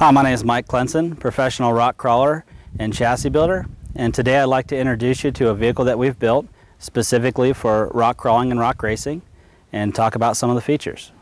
Hi, my name is Mike Klensin, professional rock crawler and chassis builder, and today I'd like to introduce you to a vehicle that we've built specifically for rock crawling and rock racing and talk about some of the features.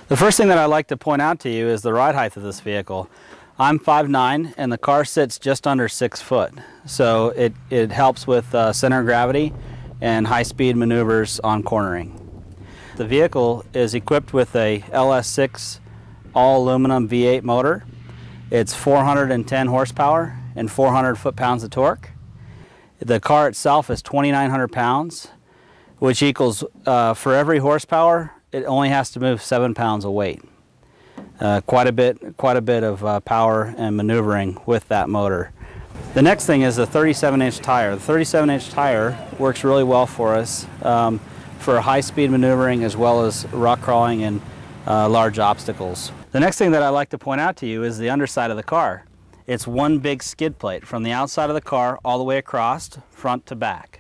The first thing that I'd like to point out to you is the ride height of this vehicle. I'm 5'9" and the car sits just under 6 foot. So it helps with center of gravity and high-speed maneuvers on cornering. The vehicle is equipped with a LS6 all-aluminum V8 motor. It's 410 horsepower and 400 foot-pounds of torque. The car itself is 2,900 pounds, which equals for every horsepower, it only has to move 7 pounds of weight. Quite a bit of power and maneuvering with that motor. The next thing is the 37-inch tire. The 37-inch tire works really well for us for high-speed maneuvering as well as rock crawling and large obstacles. The next thing that I'd like to point out to you is the underside of the car. It's one big skid plate from the outside of the car all the way across, front to back.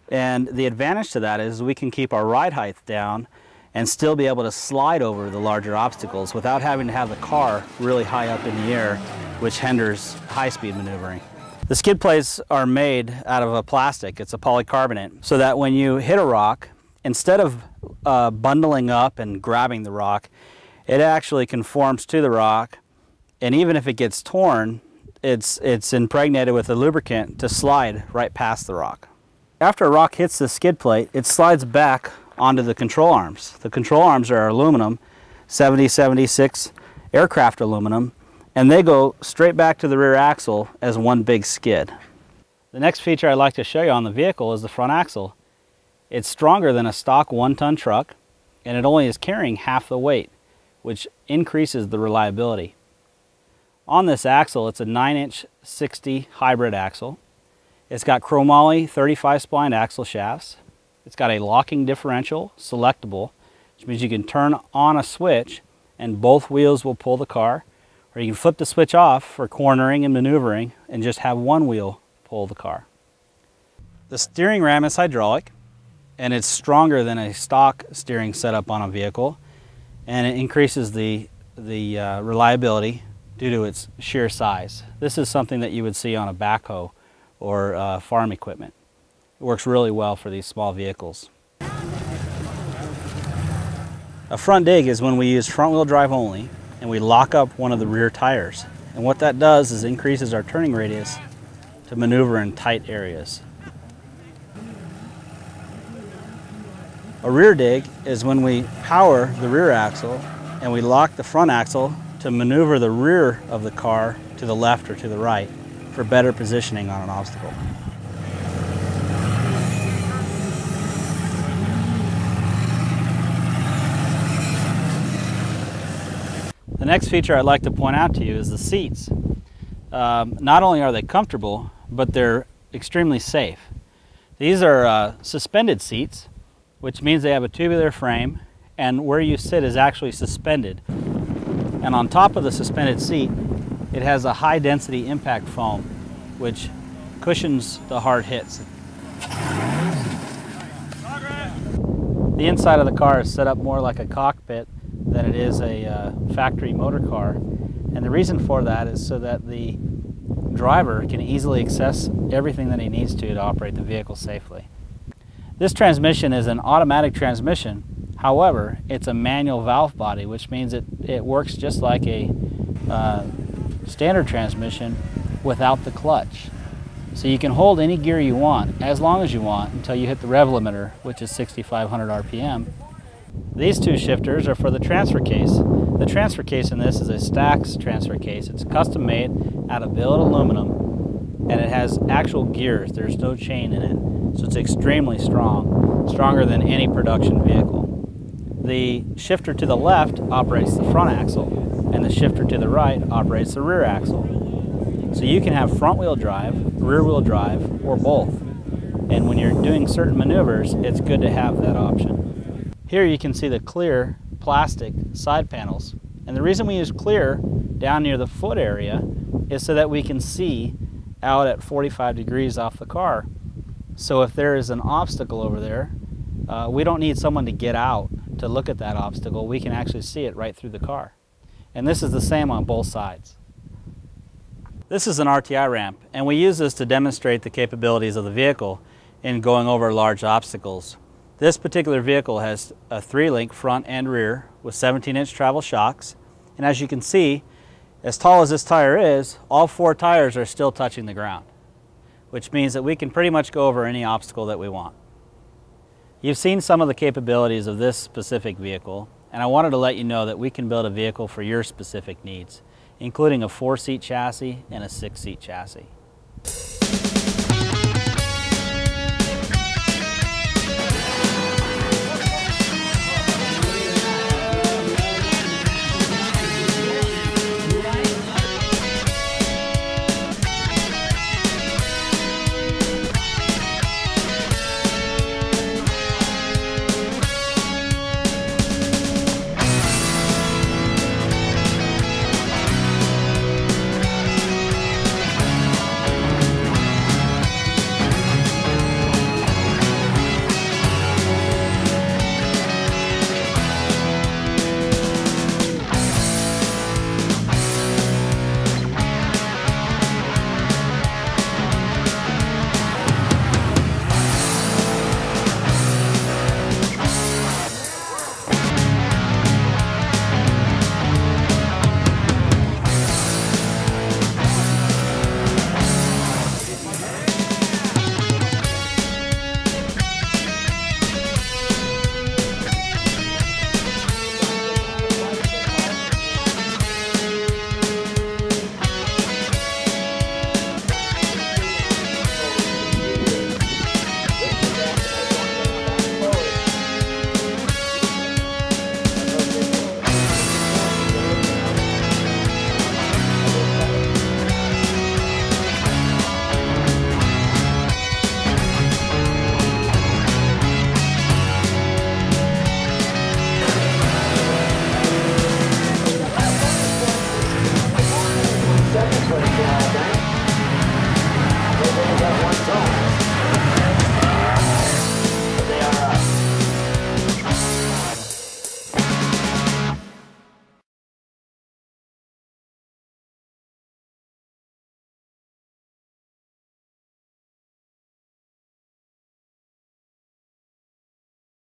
And the advantage to that is we can keep our ride height down and still be able to slide over the larger obstacles without having to have the car really high up in the air, which hinders high-speed maneuvering. The skid plates are made out of a plastic, it's a polycarbonate, so that when you hit a rock, instead of bundling up and grabbing the rock, it actually conforms to the rock, and even if it gets torn, it's impregnated with a lubricant to slide right past the rock. After a rock hits the skid plate, it slides back onto the control arms. The control arms are aluminum, 7076 aircraft aluminum, and they go straight back to the rear axle as one big skid. The next feature I'd like to show you on the vehicle is the front axle. It's stronger than a stock 1-ton truck, and it only is carrying half the weight, which increases the reliability. On this axle, it's a 9-inch 60 hybrid axle. It's got chromoly 35 spline axle shafts. It's got a locking differential, selectable, which means you can turn on a switch and both wheels will pull the car, or you can flip the switch off for cornering and maneuvering and just have one wheel pull the car. The steering ram is hydraulic, and it's stronger than a stock steering setup on a vehicle, and it increases the reliability due to its sheer size. This is something that you would see on a backhoe or farm equipment. It works really well for these small vehicles. A front dig is when we use front wheel drive only and we lock up one of the rear tires. And what that does is increases our turning radius to maneuver in tight areas. A rear dig is when we power the rear axle and we lock the front axle to maneuver the rear of the car to the left or to the right for better positioning on an obstacle. The next feature I'd like to point out to you is the seats. Not only are they comfortable, but they're extremely safe. These are suspended seats, which means they have a tubular frame, and where you sit is actually suspended. And on top of the suspended seat, it has a high density impact foam, which cushions the hard hits. The inside of the car is set up more like a cockpit than it is a factory motor car, and the reason for that is so that the driver can easily access everything that he needs to operate the vehicle safely. This transmission is an automatic transmission. However, it's a manual valve body, which means it works just like a standard transmission, without the clutch. So you can hold any gear you want, as long as you want, until you hit the rev limiter, which is 6,500 RPM. These two shifters are for the transfer case. The transfer case in this is a Stax transfer case. It's custom made out of billet aluminum, and it has actual gears. There's no chain in it, so it's extremely strong, stronger than any production vehicle. The shifter to the left operates the front axle, and the shifter to the right operates the rear axle. So you can have front wheel drive, rear wheel drive, or both. And when you're doing certain maneuvers, it's good to have that option. Here you can see the clear plastic side panels. And the reason we use clear down near the foot area is so that we can see out at 45 degrees off the car. So if there is an obstacle over there, we don't need someone to get out to look at that obstacle. We can actually see it right through the car. And this is the same on both sides. This is an RTI ramp, and we use this to demonstrate the capabilities of the vehicle in going over large obstacles. This particular vehicle has a 3-link front and rear with 17-inch travel shocks, and as you can see, as tall as this tire is, all 4 tires are still touching the ground, which means that we can pretty much go over any obstacle that we want. You've seen some of the capabilities of this specific vehicle, and I wanted to let you know that we can build a vehicle for your specific needs, including a 4-seat chassis and a 6-seat chassis.